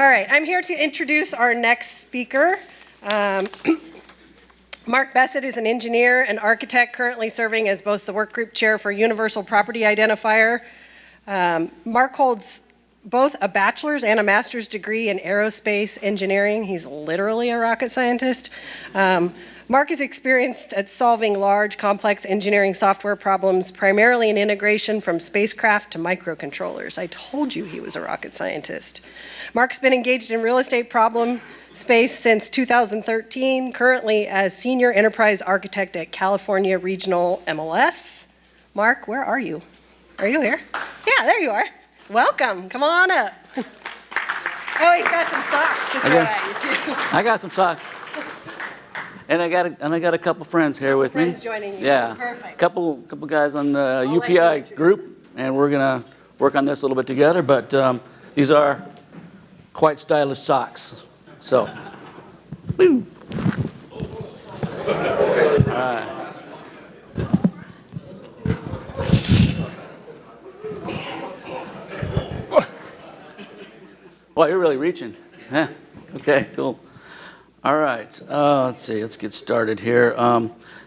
All right, I'm here to introduce our next speaker. Mark Bessett is an engineer and architect currently serving as both the Workgroup Chair for Universal Property Identifier. Mark holds both a bachelor's and a master's degree in aerospace engineering. He's literally a rocket scientist. Mark is experienced at solving large, complex engineering software problems, primarily in integration from spacecraft to microcontrollers. I told you he was a rocket scientist. Mark's been engaged in real estate problem space since 2013, currently as Senior Enterprise Architect at California Regional MLS. Mark, where are you? Are you here? Yeah, there you are. Welcome, come on up. Oh, he's got some socks to throw at you too. I got some socks. And I got a couple friends here with me. Friends joining you. Yeah. Too. Perfect. Couple guys on the UPI group, and we're gonna work on this a little bit together. But these are quite stylish socks. So, boom. All right. Well, you're really reaching. Huh? Okay, cool. All right, let's see, let's get started here.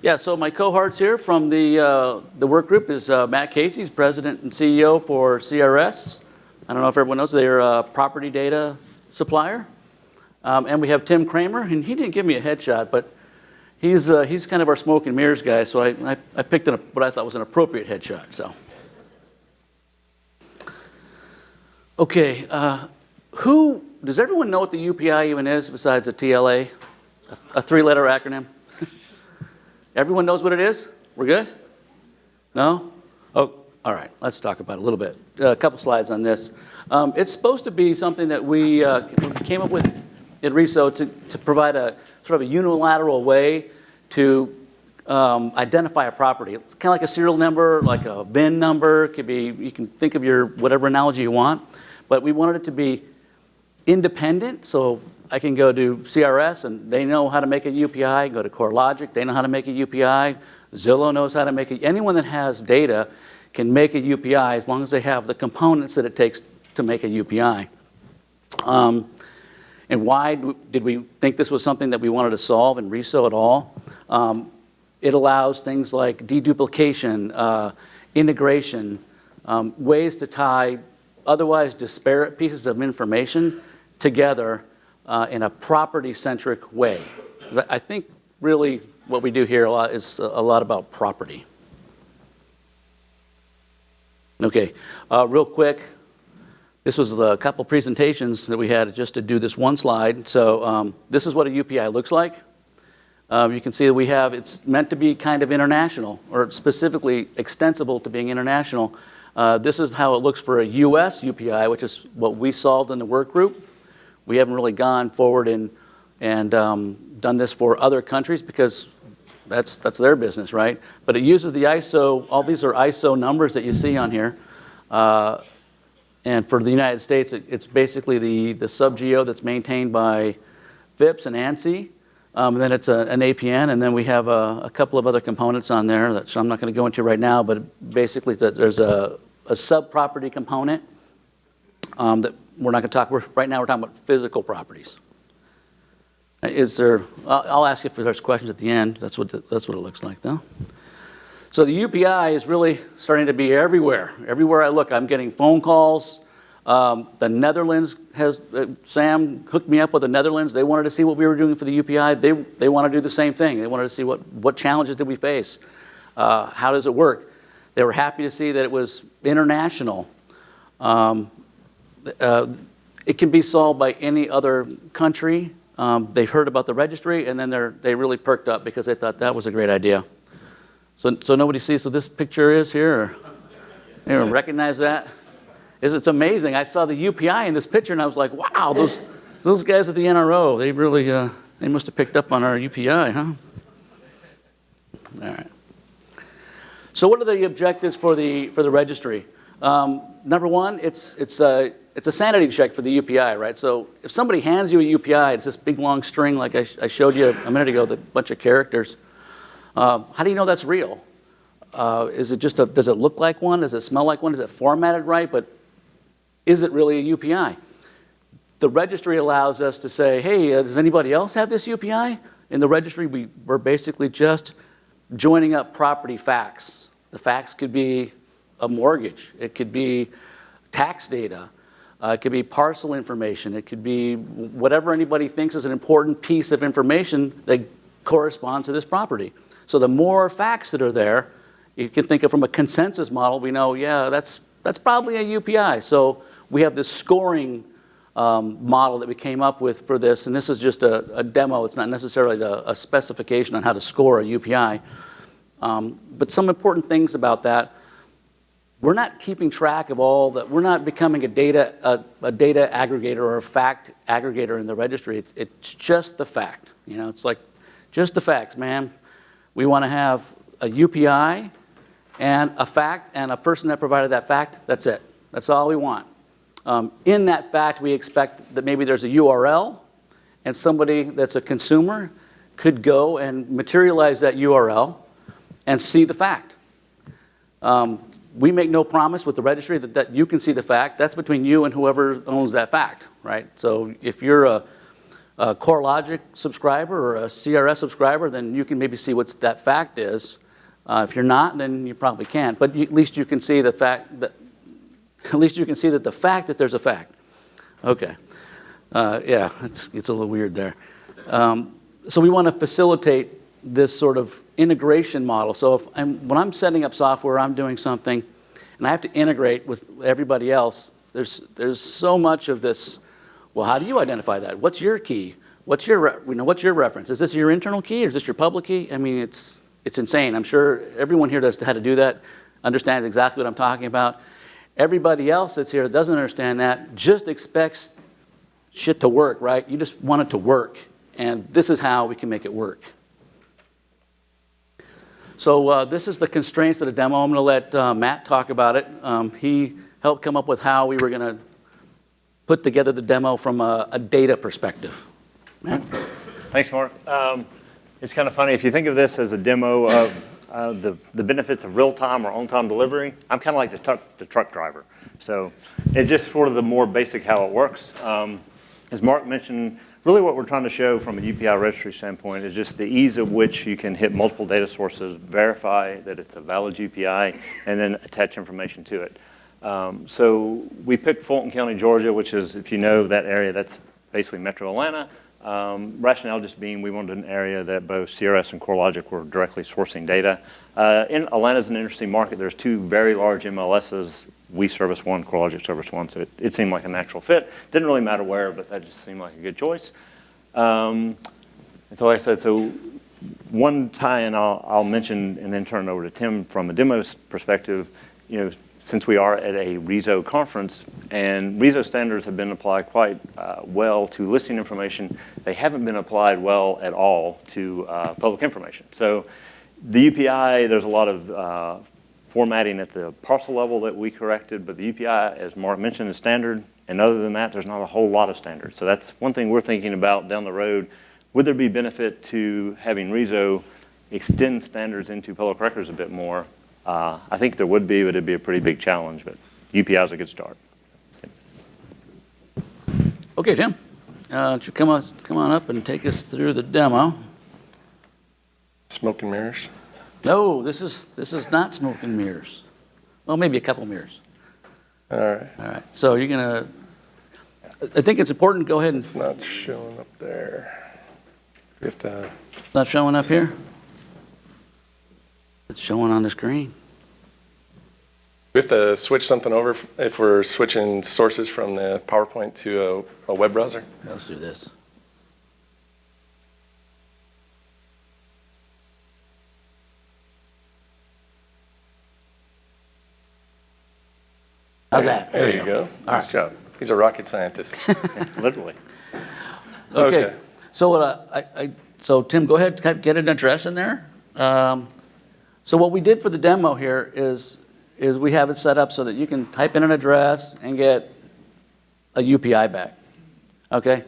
Yeah, so my cohorts here from the work group is Matt Casey, he's President and CEO for CRS. I don't know if everyone knows, they're a property data supplier. And we have Tim Kramer, and he didn't give me a headshot, but he's kind of our smoke and mirrors guy, so I picked what I thought was an appropriate headshot, so. Okay, does everyone know what the UPI even is besides a TLA? A three-letter acronym? Everyone knows what it is? We're good? No? Oh, all right, let's talk about it a little bit. A couple slides on this. It's supposed to be something that we came up with at RESO to provide a sort of a unilateral way to identify a property. It's kind of like a serial number, like a VIN number. It could be, you can think of your whatever analogy you want, but we wanted it to be independent, so I can go to CRS and they know how to make a UPI, go to CoreLogic, they know how to make a UPI, Zillow knows how to make it. Anyone that has data can make a UPI as long as they have the components that it takes to make a UPI. And why did we think this was something that we wanted to solve in RESO at all? It allows things like deduplication, integration, ways to tie otherwise disparate pieces of information together in a property-centric way. I think really what we do here is a lot about property. Okay, real quick, this was a couple presentations that we had just to do this one slide. So this is what a UPI looks like. You can see that it's meant to be kind of international, or specifically extensible to being international. This is how it looks for a US UPI, which is what we solved in the work group. We haven't really gone forward and done this for other countries because that's their business, right? But it uses the ISO, all these are ISO numbers that you see on here. And for the United States, it's basically the sub-geo that's maintained by FIPS and ANSI. And then it's an APN, and then we have a couple of other components on there that I'm not going to go into right now, but basically there's a sub-property component that we're not going to talk, right now we're talking about physical properties. I'll ask if there's questions at the end. That's what it looks like though. So the UPI is really starting to be everywhere. Everywhere I look, I'm getting phone calls. The Netherlands Sam hooked me up with the Netherlands. They wanted to see what we were doing for the UPI. They want to do the same thing. They wanted to see what challenges did we face. How does it work? They were happy to see that it was international. It can be solved by any other country. They've heard about the registry, and then they really perked up because they thought that was a great idea. So nobody sees, so this picture is here, or anyone recognize that? It's amazing. I saw the UPI in this picture, and I was like, wow, those guys at the NRO, they really, they must have picked up on our UPI, huh? All right. So what are the objectives for the registry? Number one, it's a sanity check for the UPI, right? So if somebody hands you a UPI, it's this big long string like I showed you a minute ago, with a bunch of characters. How do you know that's real? Is it just does it look like one? Does it smell like one? Is it formatted right? But is it really a UPI? The registry allows us to say, hey, does anybody else have this UPI? In the registry, we're basically just joining up property facts. The facts could be a mortgage. It could be tax data. It could be parcel information. It could be whatever anybody thinks is an important piece of information that corresponds to this property. So the more facts that are there, you can think of from a consensus model, we know, yeah, that's probably a UPI. So we have this scoring model that we came up with for this, and this is just a demo. It's not necessarily a specification on how to score a UPI. But some important things about that, we're not keeping track of all that. We're not becoming a data aggregator or a fact aggregator in the registry. It's just the fact. You know, it's like just the facts, man. We want to have a UPI and a fact and a person that provided that fact. That's it. That's all we want. In that fact, we expect that maybe there's a URL, and somebody that's a consumer could go and materialize that URL and see the fact. We make no promise with the registry that you can see the fact. That's between you and whoever owns that fact, right? So if you're a CoreLogic subscriber or a CRS subscriber, then you can maybe see what that fact is. If you're not, then you probably can't. But at least you can see the fact that. At least you can see that the fact that there's a fact. Okay. Yeah, it's a little weird there. So we want to facilitate this sort of integration model. So when I'm setting up software, I'm doing something, and I have to integrate with everybody else, there's so much of this, well, how do you identify that? What's your key? What's your reference? Is this your internal key or is this your public key? I mean, it's insane. I'm sure everyone here knows how to do that, understands exactly what I'm talking about. Everybody else that's here that doesn't understand that just expects shit to work, right? You just want it to work, and this is how we can make it work. So this is the constraints of the demo. I'm going to let Matt talk about it. He helped come up with how we were going to put together the demo from a data perspective. Matt? Thanks, Mark. It's kind of funny. If you think of this as a demo of the benefits of real-time or on-time delivery, I'm kind of like the truck driver. So it's just sort of the more basic how it works. As Mark mentioned, really what we're trying to show from a UPI registry standpoint is just the ease of which you can hit multiple data sources, verify that it's a valid UPI, and then attach information to it. So we picked Fulton County, Georgia, which is, if you know that area, that's basically Metro Atlanta. Rationale just being we wanted an area that both CRS and CoreLogic were directly sourcing data. Atlanta's an interesting market. There's two very large MLSs. We service one, CoreLogic service one, so it seemed like a natural fit. Didn't really matter where, but that just seemed like a good choice. And so like I said, so one tie-in I'll mention and then turn it over to Tim from a demo perspective. You know, since we are at a RESO conference, and RESO standards have been applied quite well to listing information, they haven't been applied well at all to public information. So the UPI, there's a lot of formatting at the parcel level that we corrected, but the UPI, as Mark mentioned, is standard, and other than that, there's not a whole lot of standards. So that's one thing we're thinking about down the road. Would there be benefit to having RESO extend standards into public records a bit more? I think there would be, but it'd be a pretty big challenge, but UPI is a good start. Okay, Tim, why don't you come on up and take us through the demo. Smoke and mirrors. No, this is not smoke and mirrors. Well, maybe a couple mirrors. All right. All right. So you're gonna. I think it's important to go ahead and. It's not showing up there. We have to. Not showing up here. It's showing on the screen. We have to switch something over if we're switching sources from the PowerPoint to a web browser. Let's do this. How's that? There you go. Nice job. He's a rocket scientist. Literally. Okay. So Tim, go ahead, get an address in there. So what we did for the demo here is we have it set up so that you can type in an address and get a UPI back. Okay?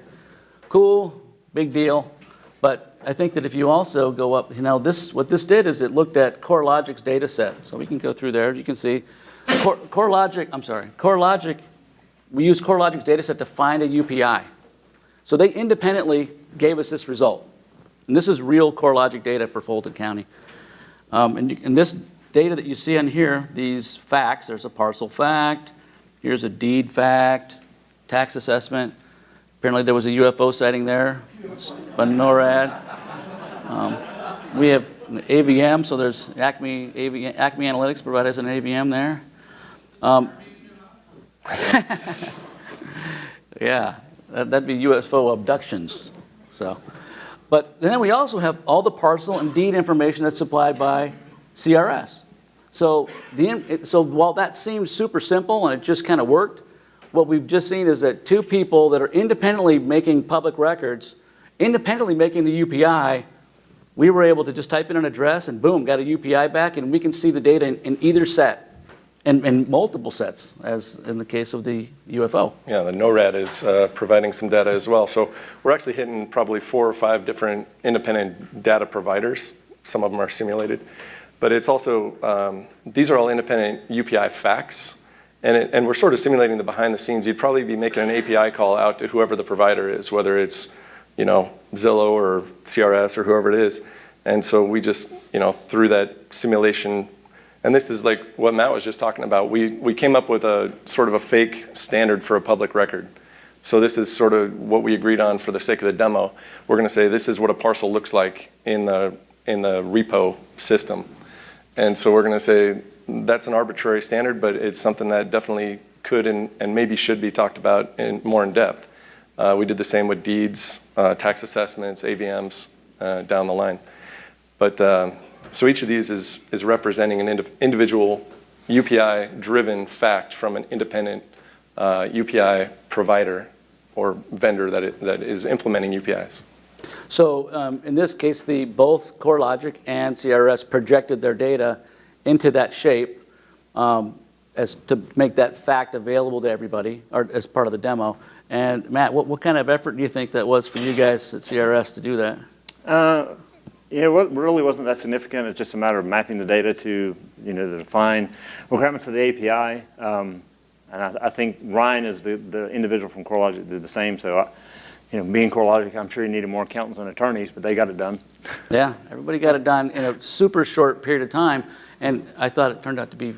Cool, big deal. But I think that if you also go up, what this did is it looked at CoreLogic's data set. So we can go through there. You can see CoreLogic we used CoreLogic's data set to find a UPI. So they independently gave us this result. And this is real CoreLogic data for Fulton County. And this data that you see on here, these facts, there's a parcel fact, here's a deed fact, tax assessment. Apparently there was a UFO sighting there, a NORAD. We have an AVM, so there's Acme Analytics provided us an AVM there. Yeah, that'd be UFO abductions. So, but then we also have all the parcel and deed information that's supplied by CRS. So, so while that seems super simple and it just kind of worked, what we've just seen is that two people that are independently making public records, independently making the UPI, we were able to just type in an address and boom, got a UPI back, and we can see the data in either set. And multiple sets, as in the case of the UFO. Yeah, the NORAD is providing some data as well. So we're actually hitting probably 4 or 5 different independent data providers. Some of them are simulated. But it's also, these are all independent UPI facts. And we're sort of simulating the behind the scenes. You'd probably be making an API call out to whoever the provider is, whether it's, Zillow or CRS or whoever it is. And so we just, through that simulation. And this is like what Matt was just talking about. We came up with a sort of a fake standard for a public record. So this is sort of what we agreed on for the sake of the demo. We're going to say this is what a parcel looks like in the repo system. And so we're going to say that's an arbitrary standard, but it's something that definitely could and maybe should be talked about more in depth. We did the same with deeds, tax assessments, AVMs down the line. But so each of these is representing an individual UPI-driven fact from an independent UPI provider or vendor that is implementing UPIs. So in this case, both CoreLogic and CRS projected their data into that shape as to make that fact available to everybody, or as part of the demo. And Matt, what kind of effort do you think that was for you guys at CRS to do that? Yeah, it really wasn't that significant. It's just a matter of mapping the data to, the defined requirements of the API. And I think Ryan is the individual from CoreLogic did the same. So, being CoreLogic, I'm sure you needed more accountants and attorneys, but they got it done. Yeah, everybody got it done in a super short period of time. And I thought it turned out to be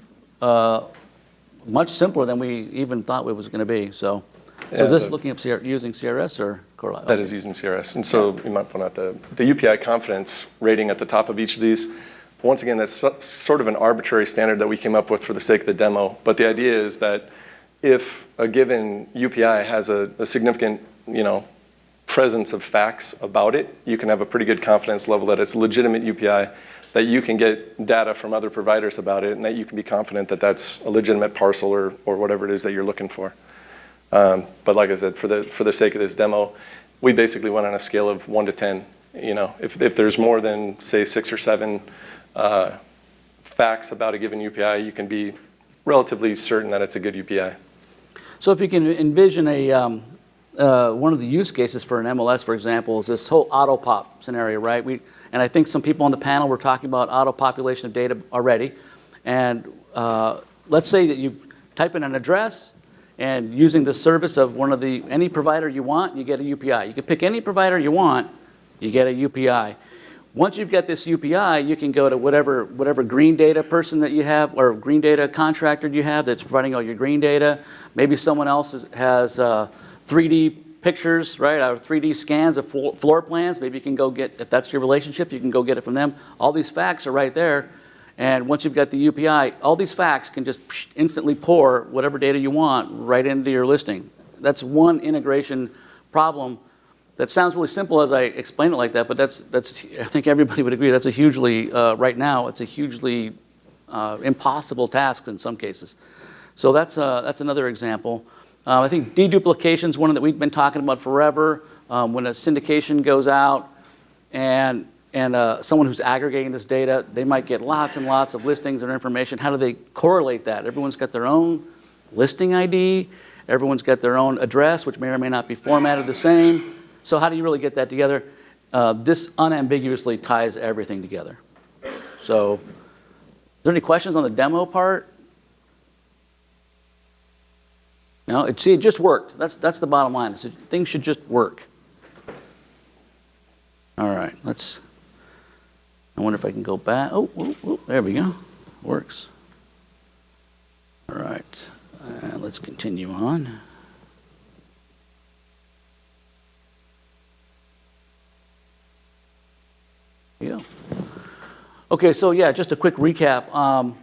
much simpler than we even thought it was going to be. So is this looking up using CRS or CoreLogic? That is using CRS. And so you might point out the UPI confidence rating at the top of each of these. Once again, that's sort of an arbitrary standard that we came up with for the sake of the demo. But the idea is that if a given UPI has a significant, presence of facts about it, you can have a pretty good confidence level that it's a legitimate UPI, that you can get data from other providers about it, and that you can be confident that that's a legitimate parcel or whatever it is that you're looking for. But like I said, for the sake of this demo, we basically went on a scale of 1 to 10. If there's more than, say, 6 or 7 facts about a given UPI, you can be relatively certain that it's a good UPI. So if you can envision one of the use cases for an MLS, for example, is this whole auto-pop scenario, right? And I think some people on the panel were talking about auto-population of data already. And let's say that you type in an address, and using the service of any provider you want, you get a UPI. You can pick any provider you want, you get a UPI. Once you've got this UPI, you can go to whatever green data person that you have, or green data contractor you have that's providing all your green data. Maybe someone else has 3D pictures, right, or 3D scans of floor plans. Maybe you can go get, if that's your relationship, you can go get it from them. All these facts are right there. And once you've got the UPI, all these facts can just instantly pour whatever data you want right into your listing. That's one integration problem. That sounds really simple as I explain it like that, but that's I think everybody would agree, that's a hugely, right now, it's a hugely impossible task in some cases. So that's another example. I think deduplication is one that we've been talking about forever. When a syndication goes out and someone who's aggregating this data, they might get lots and lots of listings or information. How do they correlate that? Everyone's got their own listing ID. Everyone's got their own address, which may or may not be formatted the same. So how do you really get that together? This unambiguously ties everything together. So, is there any questions on the demo part? No, it just worked. That's the bottom line. Things should just work. All right, I wonder if I can go back. Oh, there we go. Works. All right, let's continue on. There you go. Okay, so yeah, just a quick recap.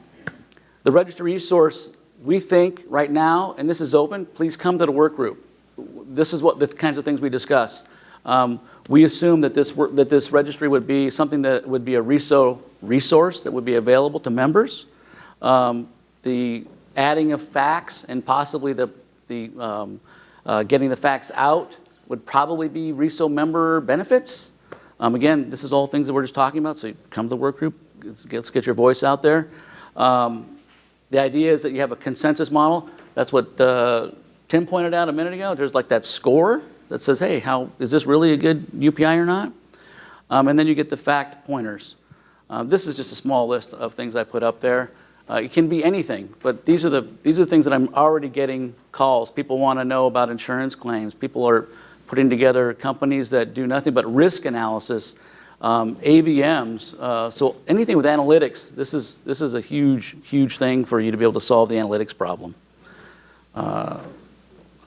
The registry resource, we think right now, and this is open, please come to the work group. This is what the kinds of things we discuss. We assume that this registry would be something that would be a RESO resource that would be available to members. The adding of facts and possibly getting the facts out would probably be RESO member benefits. Again, this is all things that we're just talking about, so you come to the work group, let's get your voice out there. The idea is that you have a consensus model. That's what Tim pointed out a minute ago. There's like that score that says, hey, is this really a good UPI or not? And then you get the fact pointers. This is just a small list of things I put up there. It can be anything, but these are the things that I'm already getting calls. People want to know about insurance claims. People are putting together companies that do nothing but risk analysis, AVMs. So anything with analytics, this is a huge thing for you to be able to solve the analytics problem. Let's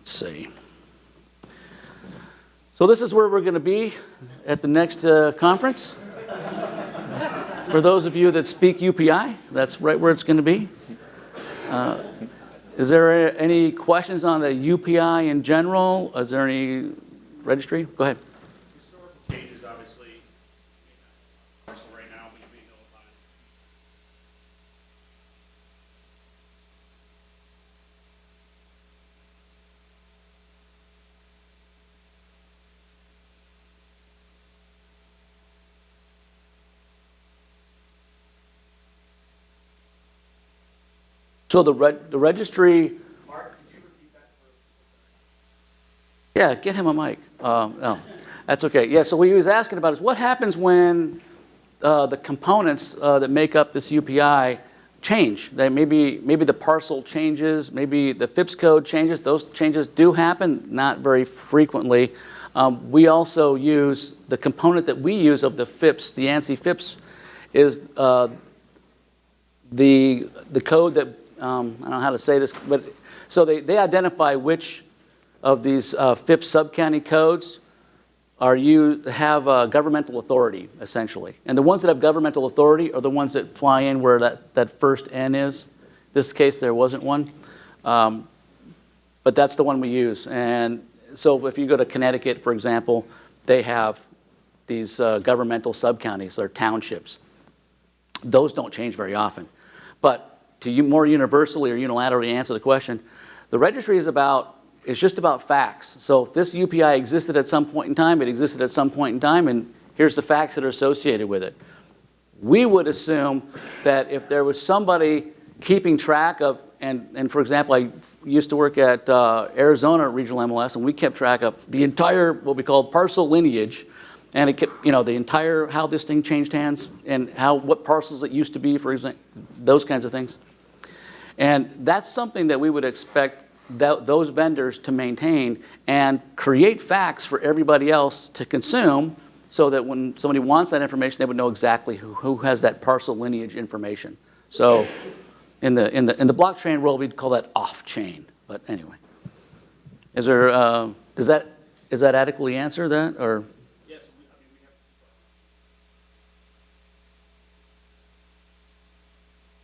see. So this is where we're going to be at the next conference. For those of you that speak UPI, that's right where it's going to be. Is there any questions on the UPI in general? Is there any registry? Go ahead. Historical changes, obviously, right now, we may know about it. So the registry. Mark, could you repeat that for? Yeah, get him a mic. No, that's okay. Yeah, so what he was asking about is what happens when the components that make up this UPI change. Maybe the parcel changes, maybe the FIPS code changes. Those changes do happen, not very frequently. We also use the component that we use of the FIPS, the ANSI FIPS, is the code that I don't know how to say this, but so they identify which of these FIPS sub-county codes have governmental authority, essentially. And the ones that have governmental authority are the ones that fly in where that first N is. In this case, there wasn't one. But that's the one we use. And so if you go to Connecticut, for example, they have these governmental sub-counties, they're townships. Those don't change very often. But to more universally or unilaterally answer the question, the registry is just about facts. So if this UPI existed at some point in time, it existed at some point in time, and here's the facts that are associated with it. We would assume that if there was somebody keeping track of, and for example, I used to work at Arizona Regional MLS, and we kept track of the entire, what we call parcel lineage, and it kept, the entire, how this thing changed hands, and what parcels it used to be, for example, those kinds of things. And that's something that we would expect those vendors to maintain and create facts for everybody else to consume, so that when somebody wants that information, they would know exactly who has that parcel lineage information. So in the blockchain world, we'd call that off-chain. But anyway, is there does that adequately answer that, or? Yes, we have.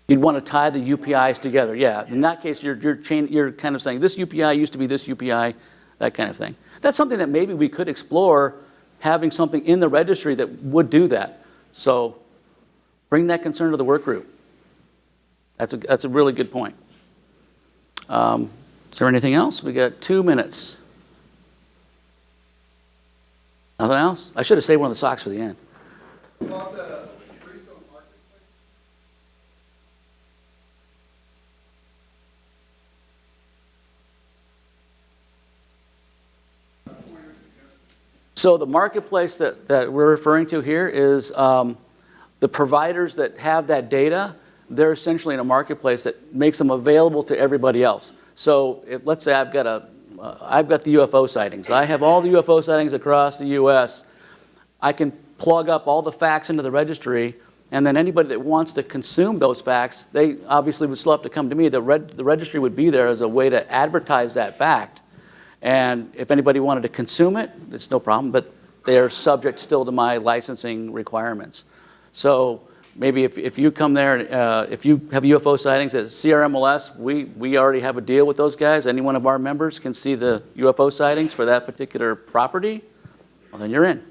You'd want to tie the UPIs together, yeah. In that case, you're kind of saying this UPI used to be this UPI, that kind of thing. That's something that maybe we could explore, having something in the registry that would do that. So bring that concern to the work group. That's a really good point. Is there anything else? We got 2 minutes. Nothing else? I should have saved one of the socks for the end. About the RESO marketplace. So the marketplace that we're referring to here is the providers that have that data. They're essentially in a marketplace that makes them available to everybody else. So let's say I've got the UFO sightings. I have all the UFO sightings across the U.S. I can plug up all the facts into the registry, and then anybody that wants to consume those facts, they obviously would still have to come to me. The registry would be there as a way to advertise that fact. And if anybody wanted to consume it, it's no problem, but they're subject still to my licensing requirements. So maybe if you come there, if you have UFO sightings at CRMLS, we already have a deal with those guys. Any one of our members can see the UFO sightings for that particular property, well, then you're in.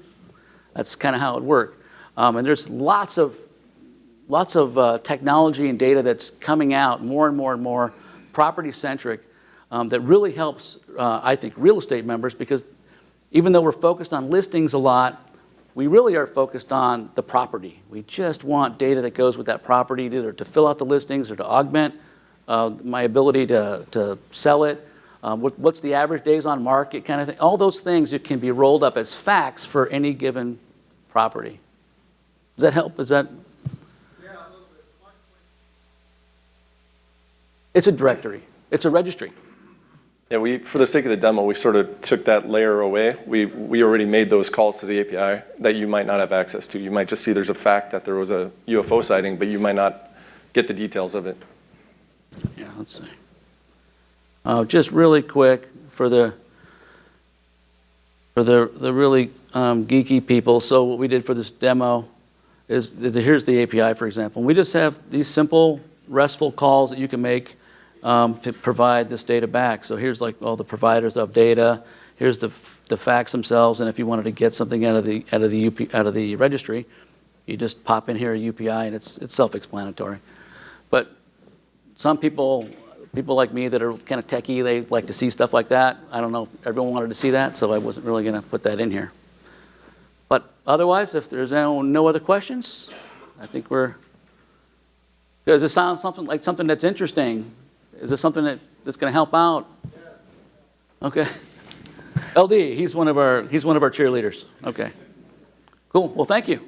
That's kind of how it works. And there's lots of technology and data that's coming out more and more and more property-centric that really helps, I think, real estate members, because even though we're focused on listings a lot, we really are focused on the property. We just want data that goes with that property, either to fill out the listings or to augment my ability to sell it. What's the average days on market kind of thing. All those things that can be rolled up as facts for any given property. Does that help? Is that? Yeah, a little bit. It's a directory. It's a registry. Yeah, for the sake of the demo, we sort of took that layer away. We already made those calls to the API that you might not have access to. You might just see there's a fact that there was a UFO sighting, but you might not get the details of it. Yeah, let's see. Just really quick for the really geeky people. So what we did for this demo is here's the API, for example. We just have these simple RESTful calls that you can make to provide this data back. So here's like all the providers of data. Here's the facts themselves, and if you wanted to get something out of the registry, you just pop in here a UPI, and it's self-explanatory. But some people like me that are kind of techie, they like to see stuff like that. I don't know if everyone wanted to see that, so I wasn't really going to put that in here. But otherwise, if there's no other questions, I think we're. Does this sound something like something that's interesting? Is this something that's going to help out? Yes. Okay. LD, he's one of our cheerleaders. Okay. Cool. Well, thank you.